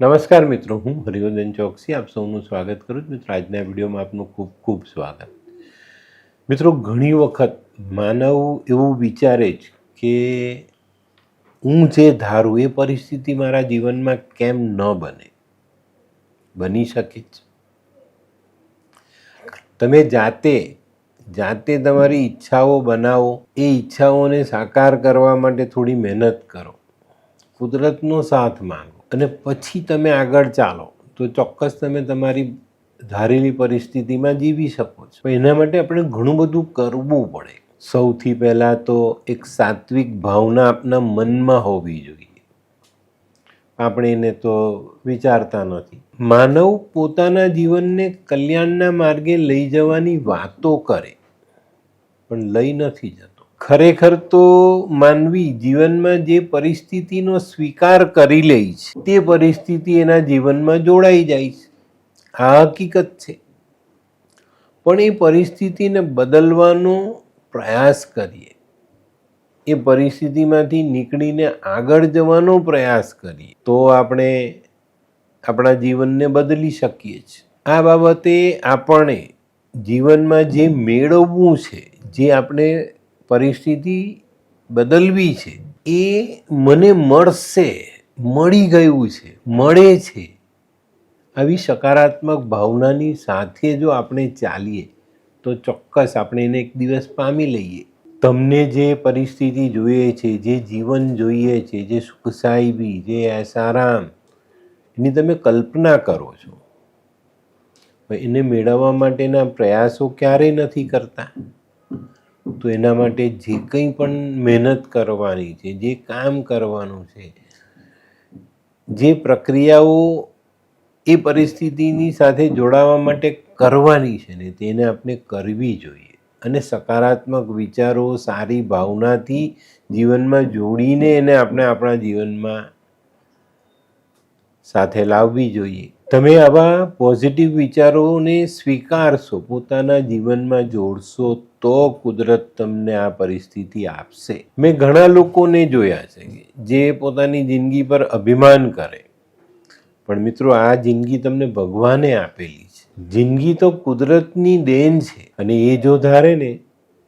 નમસ્કાર મિત્રો, હું હરિવર્ધન ચોકસી આપ સૌનું સ્વાગત કરું છું. મિત્રો, આજના વિડીયોમાં આપનું ખૂબ ખૂબ સ્વાગત. મિત્રો, ઘણી વખત માનવ એવું વિચારે છે કે હું જે ધારું એ પરિસ્થિતિ મારા જીવનમાં કેમ ન બને. બની શકે છે. તમે જાતે તમારી ઈચ્છાઓ બનાવો, એ ઈચ્છાઓને સાકાર કરવા માટે થોડી મહેનત કરો, કુદરતનો સાથ માંગો અને પછી તમે આગળ ચાલો તો ચોક્કસ તમે તમારી ધારેલી પરિસ્થિતિમાં જીવી શકો છો. એના માટે આપણે ઘણું બધું કરવું પડે. સૌથી પહેલાં તો એક સાત્વિક ભાવના આપણા મનમાં હોવી જોઈએ. આપણે એને તો વિચારતા નથી. માનવ પોતાના જીવનને કલ્યાણના માર્ગે લઈ જવાની વાતો કરે પણ લઈ નથી જતો. ખરેખર તો માનવી જીવનમાં જે પરિસ્થિતિનો સ્વીકાર કરી લે છે તે પરિસ્થિતિ એના જીવનમાં જોડાઈ જાય છે. આ હકીકત છે. પણ એ પરિસ્થિતિને બદલવાનો પ્રયાસ કરીએ, એ પરિસ્થિતિમાંથી નીકળીને આગળ જવાનો પ્રયાસ કરીએ તો આપણે આપણા જીવનને બદલી શકીએ છીએ. આ બાબતે આપણે જીવનમાં જે મેળવવું છે, જે આપણે પરિસ્થિતિ બદલવી છે, એ મને મળશે, મળી ગયું છે, મળે છે, આવી સકારાત્મક ભાવનાની સાથે જો આપણે ચાલીએ તો ચોક્કસ આપણે એને એક દિવસ પામી લઈએ. તમને જે પરિસ્થિતિ જોઈએ છે, જે જીવન જોઈએ છે, જે સુખ સાહેબી, જે એસારામ, એની તમે કલ્પના કરો છો, એને મેળવવા માટેના પ્રયાસો ક્યારેય નથી કરતા. તો એના માટે જે કંઈ પણ મહેનત કરવાની છે, જે કામ કરવાનું છે, જે પ્રક્રિયાઓ એ પરિસ્થિતિની સાથે જોડાવા માટે કરવાની છે ને તેને આપણે કરવી જોઈએ અને સકારાત્મક વિચારો, સારી ભાવનાથી જીવનમાં જોડીને એને આપણે આપણા જીવનમાં સાથે લાવવી જોઈએ. તમે આવા પોઝિટિવ વિચારોને સ્વીકારશો, પોતાના જીવનમાં જોડશો તો કુદરત તમને આ પરિસ્થિતિ આપશે. મેં ઘણા લોકોને જોયા છે જે પોતાની જિંદગી પર અભિમાન કરે, પણ મિત્રો આ જિંદગી તમને ભગવાને આપેલી છે. જિંદગી તો કુદરતની દેન છે અને એ જો ધારે ને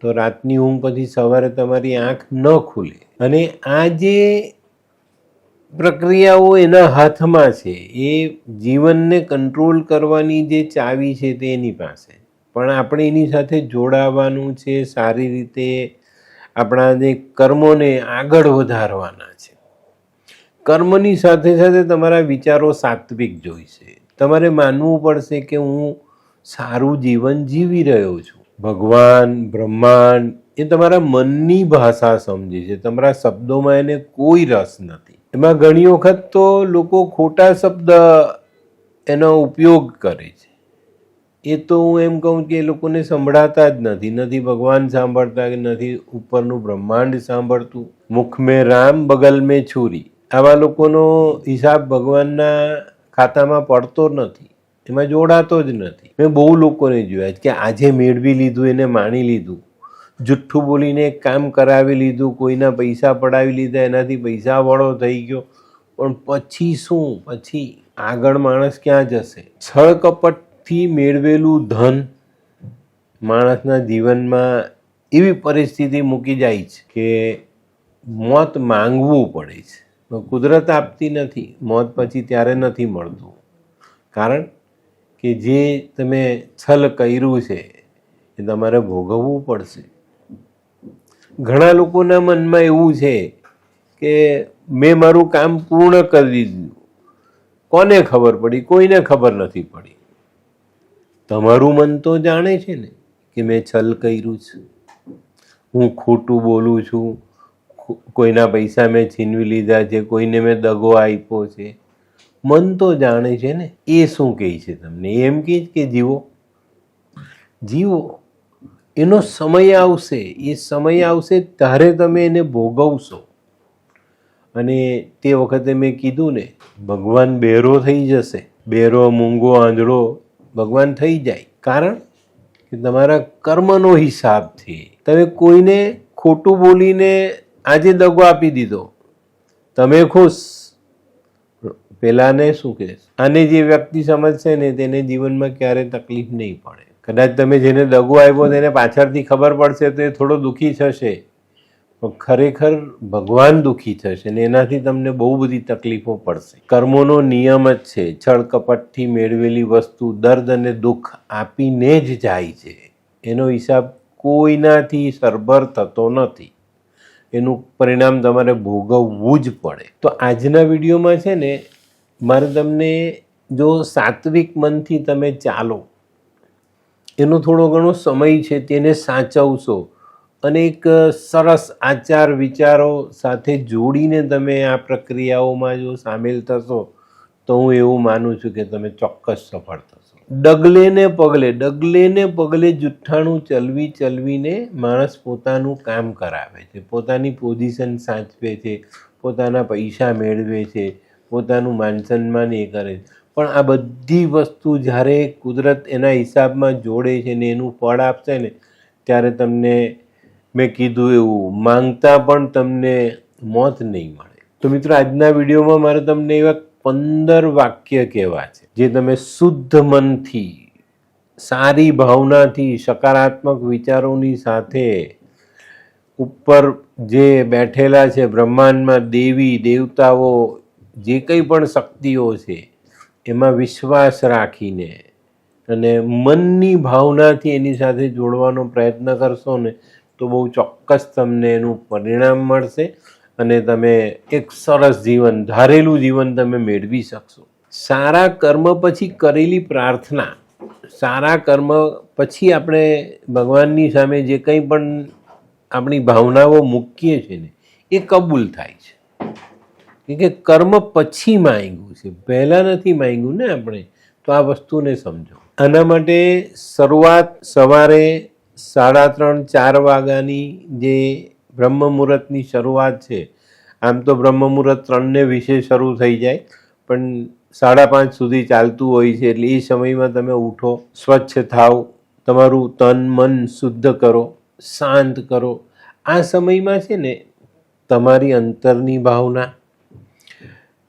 તો રાતની ઊંઘ પછી સવારે તમારી આંખ ન ખુલે. અને આ જે પ્રક્રિયાઓ એના હાથમાં છે, એ જીવનને કંટ્રોલ કરવાની જે ચાવી છે તે એની પાસે, પણ આપણે એની સાથે જોડાવાનું છે. સારી રીતે આપણા જે કર્મોને આગળ વધારવાના છે. કર્મની સાથે સાથે તમારા વિચારો સાત્વિક જોઈશે. તમારે માનવું પડશે કે હું સારું જીવન જીવી રહ્યો છું. ભગવાન, બ્રહ્માંડ એ તમારા મનની ભાષા સમજે છે. તમારા શબ્દોમાં એને કોઈ રસ નથી. એમાં ઘણી વખત તો લોકો ખોટા શબ્દ એનો ઉપયોગ કરે છે. એ તો હું એમ કહું કે એ લોકોને સંભળાતા જ નથી ભગવાન સાંભળતા કે નથી ઉપરનું બ્રહ્માંડ સાંભળતું. મુખ મેં રામ, બગલ મેં છુરી. આવા લોકોનો હિસાબ ભગવાનના ખાતામાં પડતો નથી, એમાં જોડાતો જ નથી. મેં બહુ લોકોને જોયા કે આજે મેળવી લીધું, એને માણી લીધું, જુઠ્ઠું બોલીને એક કામ કરાવી લીધું, કોઈના પૈસા પડાવી લીધા, એનાથી પૈસાવાળો થઈ ગયો, પણ પછી શું? પછી આગળ માણસ ક્યાં જશે? છળ કપટથી મેળવેલું ધન માણસના જીવનમાં એવી પરિસ્થિતિ મૂકી જાય છે કે મોત માંગવું પડે છે. કુદરત આપતી નથી. મોત પછી ત્યારે નથી મળતું, કારણ કે જે તમે છલ કર્યું છે એ તમારે ભોગવવું પડશે. ઘણા લોકોના મનમાં એવું છે કે મેં મારું કામ પૂર્ણ કરી દીધું, કોને ખબર પડી? કોઈને ખબર નથી પડી. તમારું મન તો જાણે છે ને કે મેં છલ કર્યું છે, હું ખોટું બોલું છું, કોઈના પૈસા મેં છીનવી લીધા છે, કોઈને મેં દગો આપ્યો છે. મન તો જાણે છે ને. એ શું કહે છે તમને? એમ કહે કે જીવો. એનો સમય આવશે, એ સમય આવશે ત્યારે તમે એને ભોગવશો. અને તે વખતે મેં કીધું ને, ભગવાન બહેરો થઈ જશે. બહેરો, મૂંગો, આંધળો ભગવાન થઈ જાય, કારણ કે તમારા કર્મનો હિસાબથી તમે કોઈને ખોટું બોલીને આજે દગો આપી દીધો, તમે ખુશ, પેલાને શું કહેશ? આને જે વ્યક્તિ સમજશે ને તેને જીવનમાં ક્યારે તકલીફ નહીં પડે. કદાચ તમે જેને દગો આપ્યો તેને પાછળથી ખબર પડશે તો એ થોડો દુઃખી થશે, પણ ખરેખર ભગવાન દુઃખી થશે ને એનાથી તમને બહુ બધી તકલીફો પડશે. કર્મોનો નિયમ જ છે, છળ કપટથી મેળવેલી વસ્તુ દર્દ અને દુઃખ આપીને જ જાય છે. એનો હિસાબ કોઈનાથી સરભર થતો નથી. એનું પરિણામ તમારે ભોગવવું જ પડે. તો આજના વિડીયોમાં છે ને મારે તમને જો સાત્વિક મનથી તમે ચાલો, એનો થોડો ઘણો સમય છે તેને સાચવશો અને એક સરસ આચાર વિચારો સાથે જોડીને તમે આ પ્રક્રિયાઓમાં જો સામેલ થશો તો હું એવું માનું છું કે તમે ચોક્કસ સફળ થશો. ડગલે ને પગલે જુઠ્ઠાણું ચલવીને માણસ પોતાનું કામ કરાવે છે, પોતાની પોઝિશન સાચવે છે, પોતાના પૈસા મેળવે છે, પોતાનું માન સન્માન એ કરે છે. પણ આ બધી વસ્તુ જ્યારે કુદરત એના હિસાબમાં જોડે છે ને એનું ફળ આપશે ને ત્યારે તમને મેં કીધું એવું માંગતા પણ તમને મોત નહીં મળે. તો મિત્રો, આજના વિડીયોમાં મારે તમને એવા 15 વાક્ય કહેવા છે જે તમે શુદ્ધ મનથી, સારી ભાવનાથી, સકારાત્મક વિચારોની સાથે ઉપર જે બેઠેલા છે બ્રહ્માંડમાં દેવી દેવતાઓ, જે કંઈ પણ શક્તિઓ છે એમાં વિશ્વાસ રાખીને અને મનની ભાવનાથી એની સાથે જોડવાનો પ્રયત્ન કરશો ને તો બહુ ચોક્કસ તમને એનું પરિણામ મળશે અને તમે એક સરસ જીવન, ધારેલું જીવન તમે મેળવી શકશો. સારા કર્મ પછી કરેલી પ્રાર્થના, સારા કર્મ પછી આપણે ભગવાનની સામે જે કંઈ પણ આપણી ભાવનાઓ મૂકીએ છીએ ને એ કબૂલ થાય છે. કે કર્મ પછી માંગ્યું છે, પહેલાં નથી માંગ્યું ને આપણે. તો આ વસ્તુને સમજો. આના માટે શરૂઆત સવારે 3:30-4 વાગ્યાની જે બ્રહ્મ મુહૂર્તની શરૂઆત છે. આમ તો બ્રહ્મ મુહૂર્ત 3:20 શરૂ થઈ જાય, પણ 5:30 સુધી ચાલતું હોય છે. એટલે એ સમયમાં તમે ઉઠો, સ્વચ્છ થાવ, તમારું તન મન શુદ્ધ કરો, શાંત કરો. આ સમયમાં છે ને તમારી અંતરની ભાવના,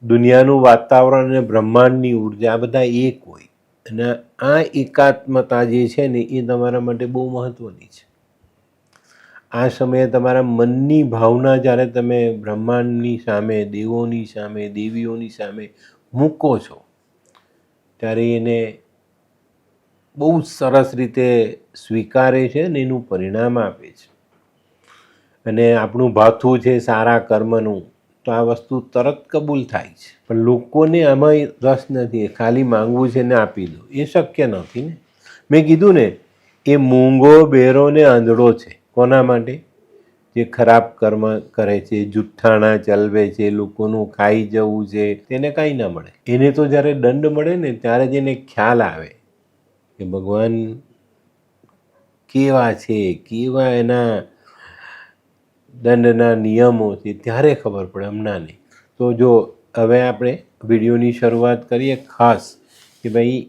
દુનિયાનું વાતાવરણ અને બ્રહ્માંડની ઉર્જા બધા એક હોય. અને આ એકાત્મતા જે છે ને એ તમારા માટે બહુ મહત્ત્વની છે. આ સમયે તમારા મનની ભાવના જ્યારે તમે બ્રહ્માંડની સામે, દેવોની સામે, દેવીઓની સામે મૂકો છો ત્યારે એને બહુ સરસ રીતે સ્વીકારે છે અને એનું પરિણામ આપે છે. અને આપણું ભાથું છે સારા કર્મનું, તો આ વસ્તુ તરત કબૂલ થાય છે. પણ લોકોને આમાં રસ નથી, ખાલી માંગવું છે ને આપી દો, એ શક્ય નથી ને. મેં કીધું ને, એ મૂંગો, બેરો ને આંધળો છે. કોના માટે? જે ખરાબ કર્મ કરે છે, જુઠ્ઠાણા ચલવે છે, લોકોનું ખાઈ જવું છે, તેને કાંઈ ના મળે. એને તો જ્યારે દંડ મળે ને ત્યારે જ એને ખ્યાલ આવે કે ભગવાન કેવા છે, કેવા એના દંડના નિયમો છે, ત્યારે ખબર પડે, હમણાં નહીં. તો જો હવે આપણે વિડીયોની શરૂઆત કરીએ. ખાસ કે ભાઈ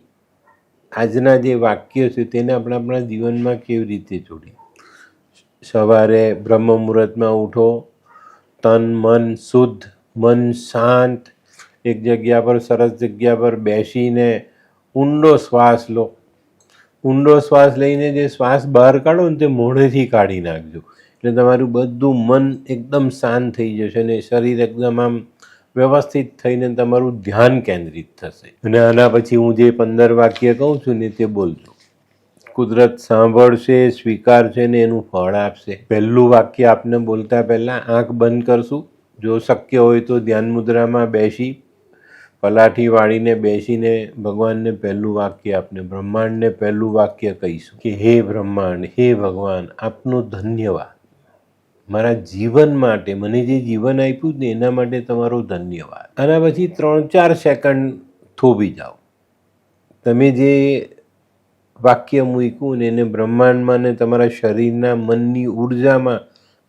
આજના જે વાક્યો છે તેને આપણે આપણા જીવનમાં કેવી રીતે જોડીએ. સવારે બ્રહ્મ મુહૂર્તમાં ઉઠો, તન મન શુદ્ધ, મન શાંત, એક જગ્યા પર, સરસ જગ્યા પર બેસીને ઊંડો શ્વાસ લો. ઊંડો શ્વાસ લઈને જે શ્વાસ બહાર કાઢો ને તે મોઢેથી કાઢી નાખજો. એટલે તમારું બધું મન એકદમ શાંત થઈ જશે અને શરીર એકદમ આમ વ્યવસ્થિત થઈને તમારું ધ્યાન કેન્દ્રિત થશે. અને આના પછી હું જે 15 વાક્ય કહું છું ને તે બોલજો. કુદરત સાંભળશે, સ્વીકારશે ને એનું ફળ આપશે. પહેલું વાક્ય આપને બોલતા પહેલાં આંખ બંધ કરશું. જો શક્ય હોય તો ધ્યાન મુદ્રામાં બેસી, પલાઠી વાળીને બેસીને ભગવાનને પહેલું વાક્ય, આપને બ્રહ્માંડને પહેલું વાક્ય કહીશું કે હે બ્રહ્માંડ, હે ભગવાન, આપનો ધન્યવાદ. મારા જીવન માટે, મને જે જીવન આપ્યું ને એના માટે તમારો ધન્યવાદ. આના પછી 3-4 સેકન્ડ થોભી જાઓ. તમે જે વાક્ય મૂક્યું ને એને બ્રહ્માંડમાં ને તમારા શરીરના મનની ઉર્જામાં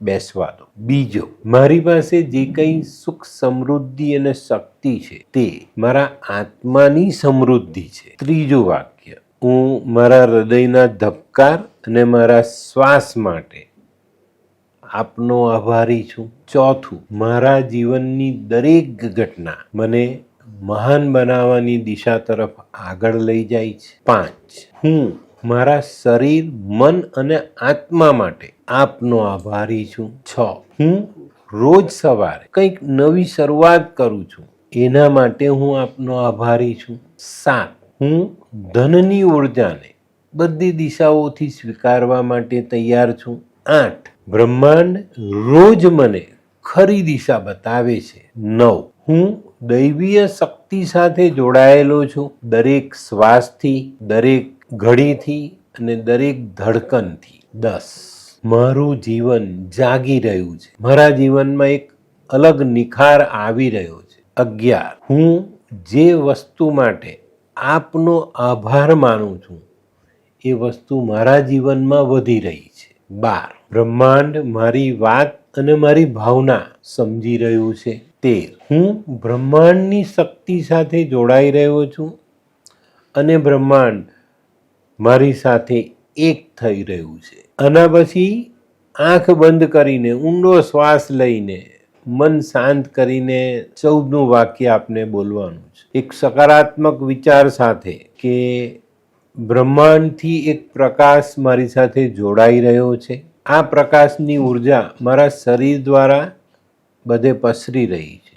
બેસવા દો. બીજો, મારી પાસે જે કંઈ સુખ, સમૃદ્ધિ અને શક્તિ છે તે મારા આત્માની સમૃદ્ધિ છે. ત્રીજું વાક્ય, હું મારા હૃદયના ધબકાર અને મારા શ્વાસ માટે આપનો આભારી છું. ચોથું, મારા જીવનની દરેક ઘટના મને મહાન બનાવવાની દિશા તરફ આગળ લઈ જાય છે. 5. હું મારા શરીર, મન અને આત્મા માટે આપનો આભારી છું. 6. હું રોજ સવારે કંઈક નવી શરૂઆત કરું છું, એના માટે હું આપનો આભારી છું. 7. હું ધનની ઉર્જાને બધી દિશાઓથી સ્વીકારવા માટે તૈયાર છું. 8. બ્રહ્માંડ રોજ મને ખરી દિશા બતાવે છે. 9. હું દૈવીય શક્તિ સાથે જોડાયેલો છું, દરેક શ્વાસથી, દરેક ઘડીથી અને દરેક ધડકનથી. 10. મારું જીવન જાગી રહ્યું છે, મારા જીવનમાં એક અલગ નિખાર આવી રહ્યો છે. 11. હું જે વસ્તુ માટે આપનો આભાર માનું છું એ વસ્તુ મારા જીવનમાં વધી રહી છે. 12. બ્રહ્માંડ મારી વાત અને મારી ભાવના સમજી રહ્યું છે. 13. હું બ્રહ્માંડની શક્તિ સાથે જોડાઈ રહ્યો છું અને બ્રહ્માંડ મારી સાથે એક થઈ રહ્યું છે. આના પછી આંખ બંધ કરીને ઊંડો શ્વાસ લઈને મન શાંત કરીને 14મું વાક્ય આપને બોલવાનું છે, એક સકારાત્મક વિચાર સાથે કે બ્રહ્માંડથી એક પ્રકાશ મારી સાથે જોડાઈ રહ્યો છે. આ પ્રકાશની ઉર્જા મારા શરીર દ્વારા બધે પસરી રહી છે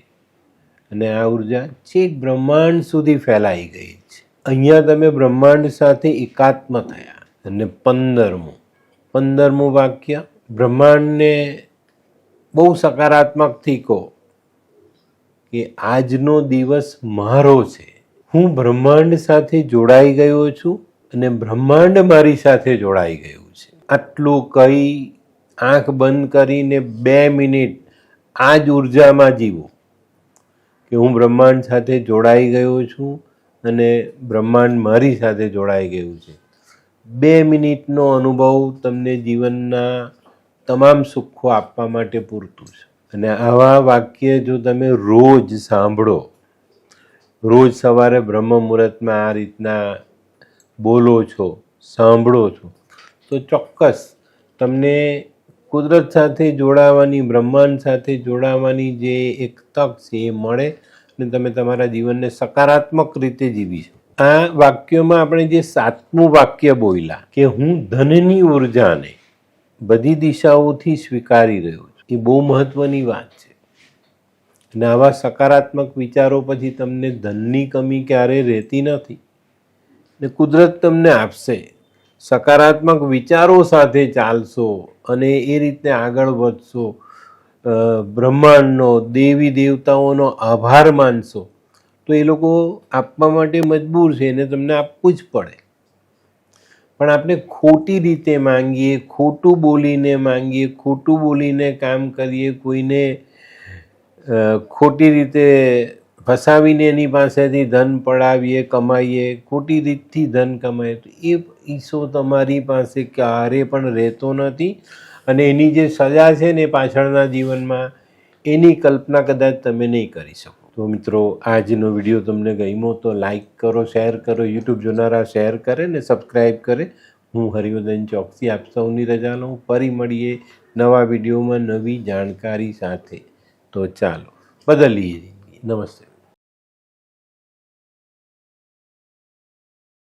અને આ ઉર્જા છેક બ્રહ્માંડ સુધી ફેલાઈ ગઈ છે. અહીંયા તમે બ્રહ્માંડ સાથે એકાત્મ થયા. અને 15મું વાક્ય, બ્રહ્માંડને બહુ સકારાત્મકથી કહો કે આજનો દિવસ મારો છે, હું બ્રહ્માંડ સાથે જોડાઈ ગયો છું અને બ્રહ્માંડ મારી સાથે જોડાઈ ગયું છે. આટલું કહી આંખ બંધ કરીને 2 મિનિટ આ જ ઉર્જામાં જીવો કે હું બ્રહ્માંડ સાથે જોડાઈ ગયો છું અને બ્રહ્માંડ મારી સાથે જોડાઈ ગયું છે. 2 મિનિટનો અનુભવ તમને જીવનના તમામ સુખો આપવા માટે પૂરતું છે. અને આવા વાક્ય જો તમે રોજ સાંભળો, રોજ સવારે બ્રહ્મ મુહૂર્તમાં આ રીતના બોલો છો, સાંભળો છો, તો ચોક્કસ તમને કુદરત સાથે જોડાવાની, બ્રહ્માંડ સાથે જોડાવાની જે એક તક છે એ મળે અને તમે તમારા જીવનને સકારાત્મક રીતે જીવી શકો. આ વાક્યોમાં આપણે જે 7મું વાક્ય બોલ્યા કે હું ધનની ઉર્જાને બધી દિશાઓથી સ્વીકારી રહ્યો છું, એ બહુ મહત્વની વાત છે. અને આવા સકારાત્મક વિચારો પછી તમને ધનની કમી ક્યારેય રહેતી નથી ને કુદરત તમને આપશે. સકારાત્મક વિચારો સાથે ચાલશો અને એ રીતે આગળ વધશો, બ્રહ્માંડનો, દેવી દેવતાઓનો આભાર માનશો તો એ લોકો આપવા માટે મજબૂર છે અને તમને આપવું જ પડે. પણ આપણે ખોટી રીતે માંગીએ, ખોટું બોલીને માંગીએ, ખોટું બોલીને કામ કરીએ, કોઈને ખોટી રીતે ફસાવીને એની પાસેથી ધન પડાવીએ, કમાઈએ, ખોટી રીતથી ધન કમાઈએ તો એ પૈસો તમારી પાસે ક્યારે પણ રહેતો નથી અને એની જે સજા છે ને પાછળના જીવનમાં એની કલ્પના કદાચ તમે નહીં કરી શકો. તો મિત્રો, આજનો વિડીયો તમને ગમ્યો તો લાઈક કરો, શેર કરો, યુટ્યુબ જોનારા શેર કરે ને સબસ્ક્રાઈબ કરે. હું હરિવર્ધન ચોકસી આપ સૌની રજા લઉં. ફરી મળીએ નવા વિડીયોમાં નવી જાણકારી સાથે. તો ચાલો બદલીએ જિંદગી. નમસ્તે.